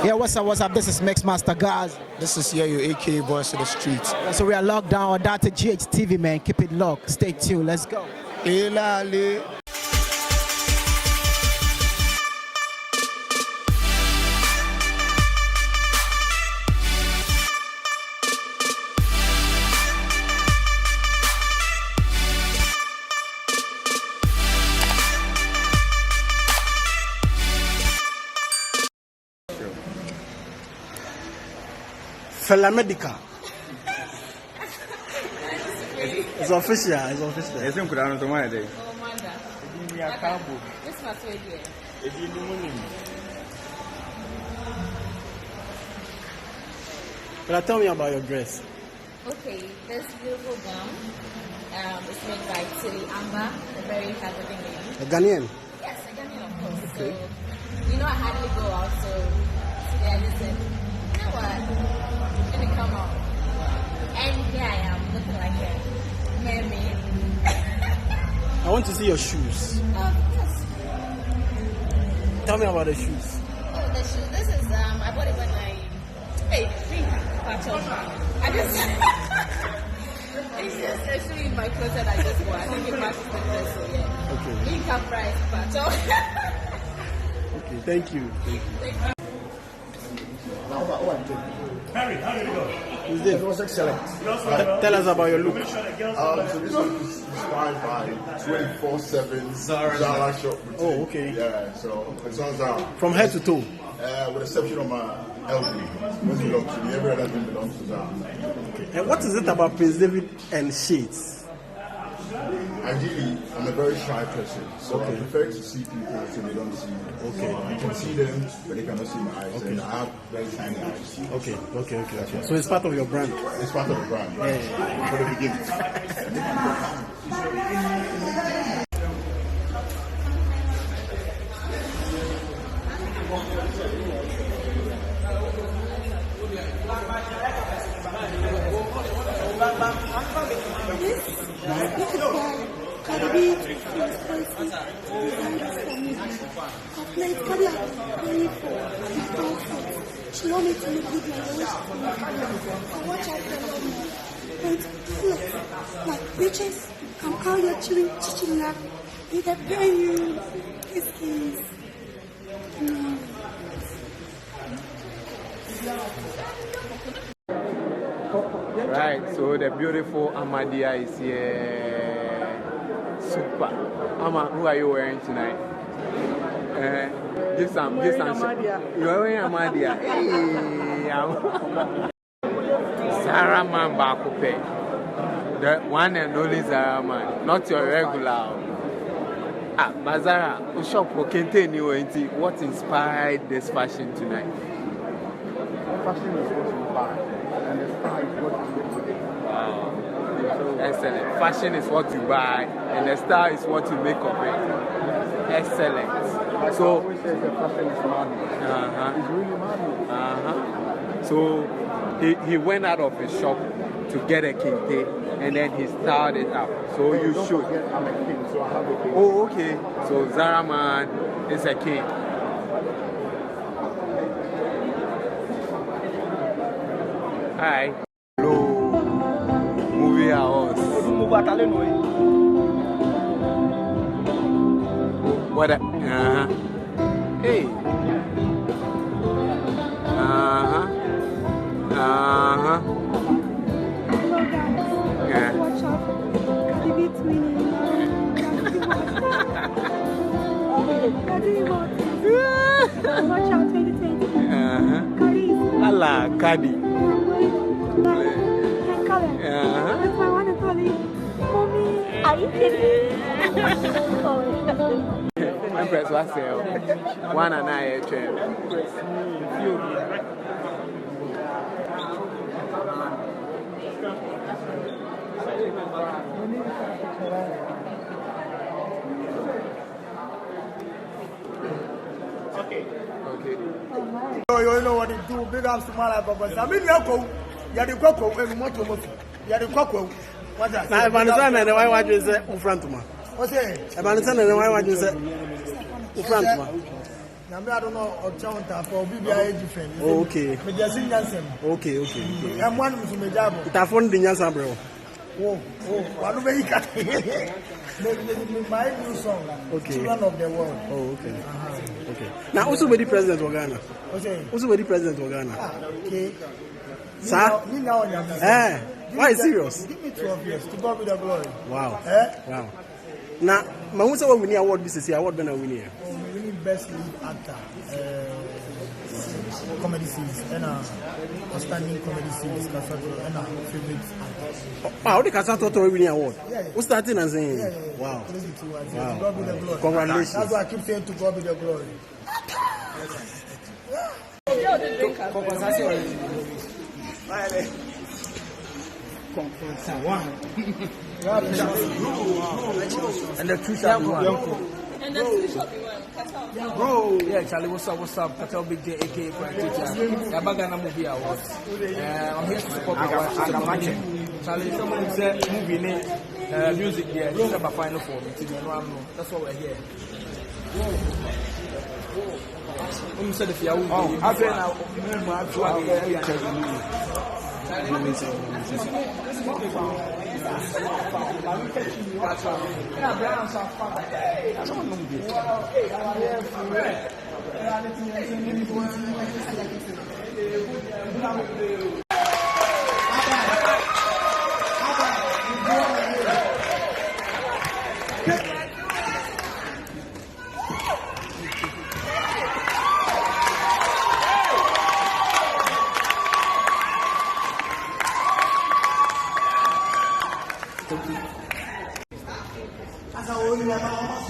Yeah, what's up? This is Mixmaster Guys. This is your AK Voice of the Streets. So we are locked down on that GHTV, man. Keep it locked. Stay tuned. Let's go. Fella Medical. It's official. It's official. It's in Kuran to my day. Oh, Manda. This was way here. But tell me about your dress. Okay, this beautiful gown is made by Tilly Amber, a very hardworking lady. A Ghanaian? Yes, a Ghanaian, of course. Okay. So, I hardly go out, so today I just said, you know what? Let me come out. And here I am, looking like a mermaid. I want to see your shoes. Yes. Tell me about the shoes. Oh, the shoes. This is, I bought it when hey, I just, it's just actually my clothes that I just wore. I think it matches the dress, so yeah. Okay. Income price, but okay, thank you. Harry, how did it go? Who's this? It was excellent. Tell us about your look. So this one is inspired by 24/7 Zara shop. Oh, okay. Yeah, so it's on Zara. From head to toe. With the exception of my LV, which belongs to me. Every other thing belongs to Zara. Okay. And what is it about Prince David and shades? Ideally, I'm a very shy person, so I prefer to see people so they don't see me. Okay. I can see them, but they cannot see my eyes. Okay. And I have very tiny eyes. Okay. So it's part of your brand. It's part of the brand, right? Yeah. For the beginning. She wanted to make videos. I watch out for them. And flex. Like bitches, come call your chilling up. They pay you. Kiss. Right, so the beautiful Amadia is here. Super. Ama, who are you wearing tonight? Give some. You're wearing Amadia. Hey, Sarah man Akuapem. The one and only Sarah man, not your regular. Bazara, shop for Kente. What inspired this fashion tonight? Fashion is what you buy, and the style is what you make. Wow. Excellent. Fashion is what you buy, and the style is what you make of it. Excellent. So, Fashion is madness. It's really madness. So, he went out of his shop to get a kente, and then he styled it up. So you should. I'm a king, so I have a king. Oh, okay. So Zara man is a king. Hi. Hello. Movie house. What? Hey. Yeah. Watch out. Give it me. Watch out 2020. Allah, Kadi. That's why I want to call it. Mommy, are you kidding? Empress was there. One and I Okay. You know what they do. Big ups to my life. I mean, you're the cocoa and much of you're the cocoa. What's that? Now, if I understand, and why would you say in front of me? What's it? If I understand, and why would you say in front of me? I don't know or counter for BBI different. Oh, okay. Okay. I'm one from the job. It have fun the Nyansa, bro. One way my new song. Okay. Children of the world. Oh, okay. Okay. Now, also with the president of Ghana. Okay. Also with the president of Ghana. Okay. Sir? Why serious? Give me 12 years to God with the glory. Wow. Wow. Now, who's our winning award this year? Award been a winner. Winning best lead actor, comedy series, and outstanding comedy series, Kasato, and favorite actor. Wow, the Kasato winning award. Yeah. Who's starting and saying? Yeah. Wow. To God be the glory. Congratulations. That's why I keep saying to God be the glory. And the two shall be one. And the two shall be one. Bro, yeah, Charlie, what's up? Katal Big J, aka teacher. Yabagana movie awards. I'm here to support my wife. Charlie, someone said movie name, music here. This is about final form. That's why we're here. I'm said if you're I've been out.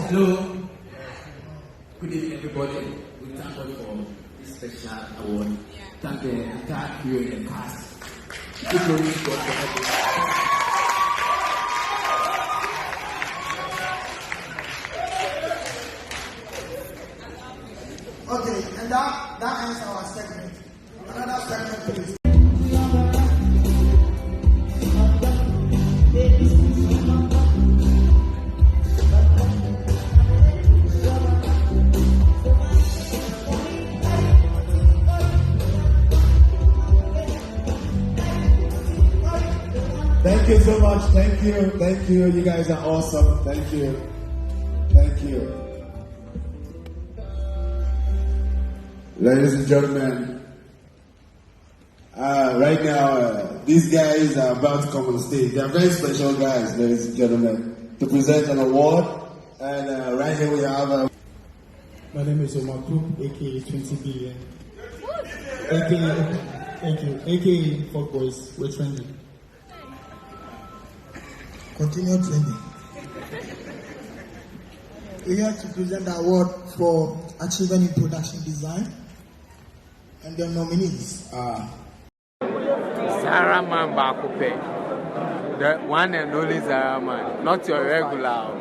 Hello. Good evening, everybody. We thank God for this special award. Thank the entire crew and the cast. Good morning, God for everything. Okay, and that ends our segment. Another segment, please. Thank you so much. Thank you. You guys are awesome. Thank you. Ladies and gentlemen, right now, these guys are about to come on stage. They are very special guys, ladies and gentlemen, to present an award. And right here we have... My name is Makafui, aka 20 billion. aka Fuck Boys, we're trending. Continue training. We have to present the award for achievement in production design, and the nominees are ST0RM Akuapem, the one and only ST0RM, not your regular.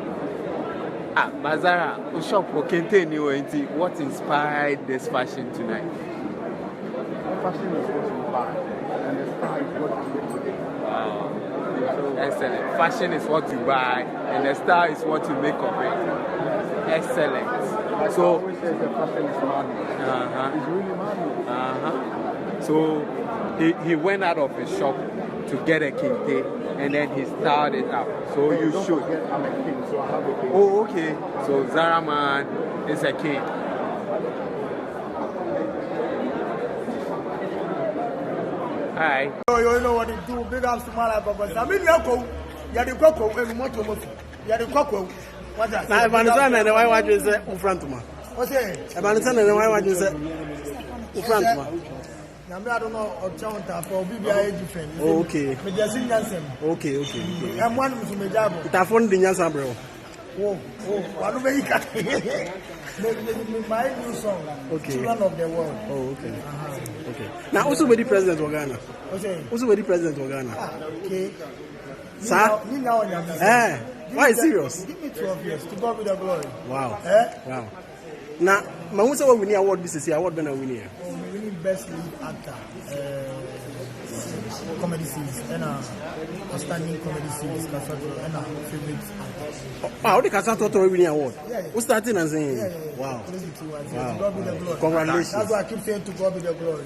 Bazara, shop for Kente. What inspired this fashion tonight? Fashion is what you buy, and the style is what you make. Wow. Excellent. Fashion is what you buy, and the style is what you make of it. Excellent. So, the fashion is money. It's really money. So, he went out of his shop to get a kente, and then he styled it up. So you should. I'm a king, so I have a king. Oh, okay. So ST0RM is a king. Hi. You know what they do. Big ups to my life, I mean, you're the cocoa, and you're the cocoa. What's that? Now, if I understand, then why would you say in front of me? What's it? If I understand, then why would you say in front of me? I don't know or counter for BBI different. Oh, okay. Okay. I'm one from the job. It have fun the Nyansa, bro. One way my new song. Okay. Children of the world. Oh, okay. Okay. Now, also with the president of Ghana. Okay. Also with the president of Ghana. Okay. Sir? Why serious? Give me 12 years to God with the glory. Wow. Wow. Now, who's our winning award this year? Award been a winner. Winning best lead actor, comedy series, and outstanding comedy series, and favorite actor. Wow, the Kasato winning award. Yeah. Who's starting and saying? Yeah. Wow. To God be the glory. Congratulations. That's why I keep saying to God be the glory.